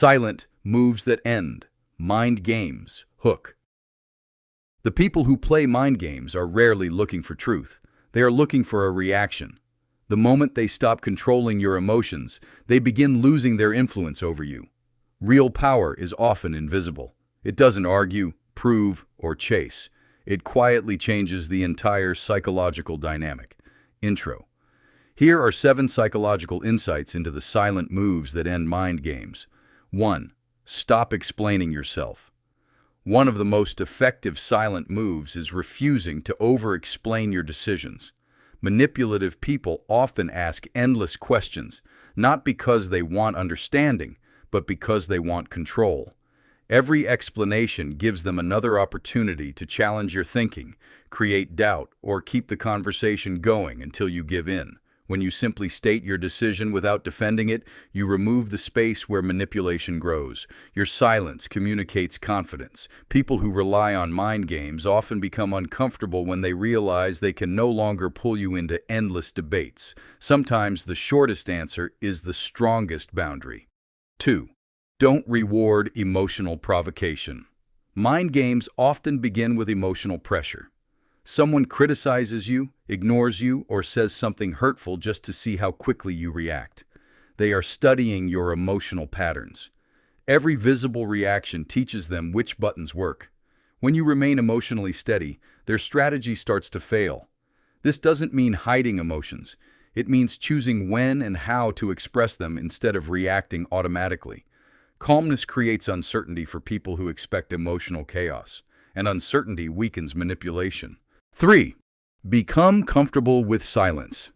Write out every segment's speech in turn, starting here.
Silent moves that end. Mind games. Hook. The people who play mind games are rarely looking for truth. They are looking for a reaction. The moment they stop controlling your emotions, they begin losing their influence over you. Real power is often invisible. It doesn't argue, prove, or chase. It quietly changes the entire psychological dynamic. Intro. Here are 7 psychological insights into the silent moves that end mind games. 1. Stop explaining yourself. One of the most effective silent moves is refusing to over-explain your decisions. Manipulative people often ask endless questions, not because they want understanding, but because they want control. Every explanation gives them another opportunity to challenge your thinking, create doubt, or keep the conversation going until you give in. When you simply state your decision without defending it, you remove the space where manipulation grows. Your silence communicates confidence. People who rely on mind games often become uncomfortable when they realize they can no longer pull you into endless debates. Sometimes the shortest answer is the strongest boundary. 2. Don't reward emotional provocation. Mind games often begin with emotional pressure. Someone criticizes you, ignores you, or says something hurtful just to see how quickly you react. They are studying your emotional patterns. Every visible reaction teaches them which buttons work. When you remain emotionally steady, their strategy starts to fail. This doesn't mean hiding emotions. It means choosing when and how to express them instead of reacting automatically. Calmness creates uncertainty for people who expect emotional chaos, and uncertainty weakens manipulation. 3. Become comfortable with silence.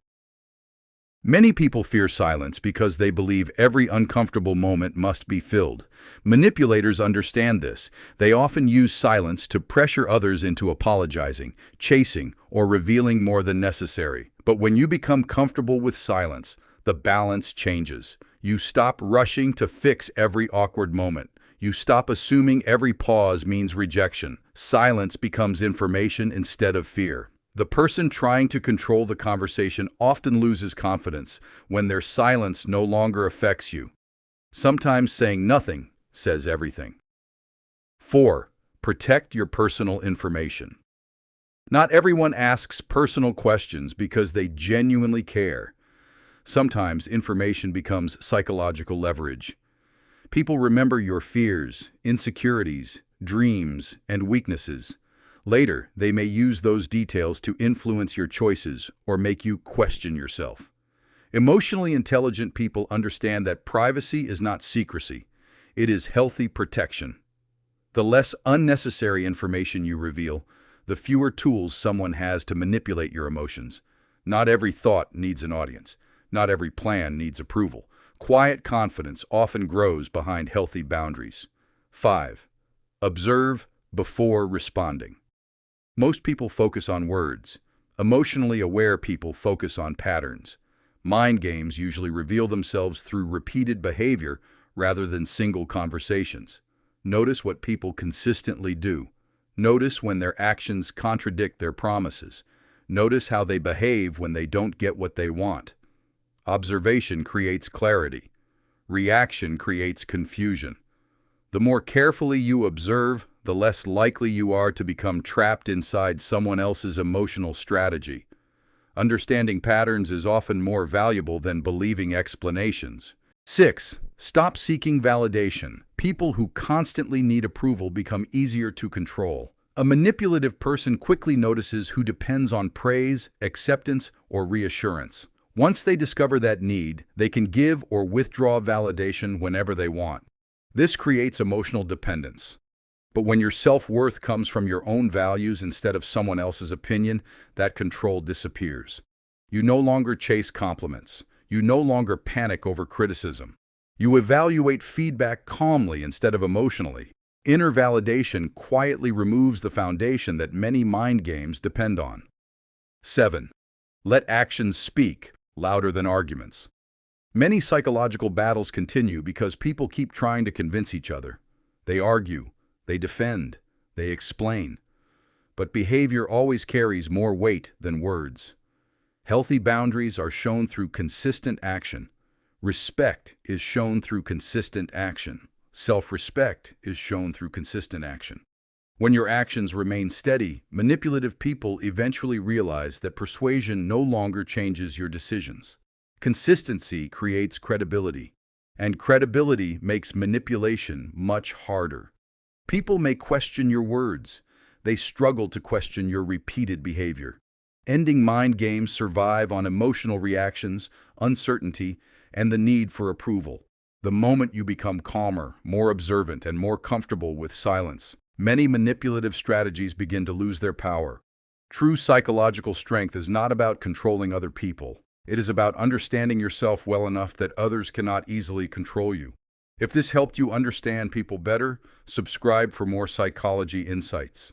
Many people fear silence because they believe every uncomfortable moment must be filled. Manipulators understand this. They often use silence to pressure others into apologizing, chasing, or revealing more than necessary. But when you become comfortable with silence, the balance changes. You stop rushing to fix every awkward moment. You stop assuming every pause means rejection. Silence becomes information instead of fear. The person trying to control the conversation often loses confidence when their silence no longer affects you. Sometimes saying nothing says everything. 4. Protect your personal information. Not everyone asks personal questions because they genuinely care. Sometimes information becomes psychological leverage. People remember your fears, insecurities, dreams, and weaknesses. Later, they may use those details to influence your choices or make you question yourself. Emotionally intelligent people understand that privacy is not secrecy. It is healthy protection. The less unnecessary information you reveal, the fewer tools someone has to manipulate your emotions. Not every thought needs an audience. Not every plan needs approval. Quiet confidence often grows behind healthy boundaries. 5. Observe before responding. Most people focus on words. Emotionally aware people focus on patterns. Mind games usually reveal themselves through repeated behavior rather than single conversations. Notice what people consistently do. Notice when their actions contradict their promises. Notice how they behave when they don't get what they want. Observation creates clarity. Reaction creates confusion. The more carefully you observe, the less likely you are to become trapped inside someone else's emotional strategy. Understanding patterns is often more valuable than believing explanations. 6. Stop seeking validation. People who constantly need approval become easier to control. A manipulative person quickly notices who depends on praise, acceptance, or reassurance. Once they discover that need, they can give or withdraw validation whenever they want. This creates emotional dependence. But when your self-worth comes from your own values instead of someone else's opinion, that control disappears. You no longer chase compliments. You no longer panic over criticism. You evaluate feedback calmly instead of emotionally. Inner validation quietly removes the foundation that many mind games depend on. 7. Let actions speak louder than arguments. Many psychological battles continue because people keep trying to convince each other. They argue, they defend, they explain. But behavior always carries more weight than words. Healthy boundaries are shown through consistent action. Respect is shown through consistent action. Self-respect is shown through consistent action. When your actions remain steady, manipulative people eventually realize that persuasion no longer changes your decisions. Consistency creates credibility, and credibility makes manipulation much harder. People may question your words. They struggle to question your repeated behavior. Ending mind games survive on emotional reactions, uncertainty, and the need for approval. The moment you become calmer, more observant, and more comfortable with silence, many manipulative strategies begin to lose their power. True psychological strength is not about controlling other people. It is about understanding yourself well enough that others cannot easily control you. If this helped you understand people better, subscribe for more psychology insights.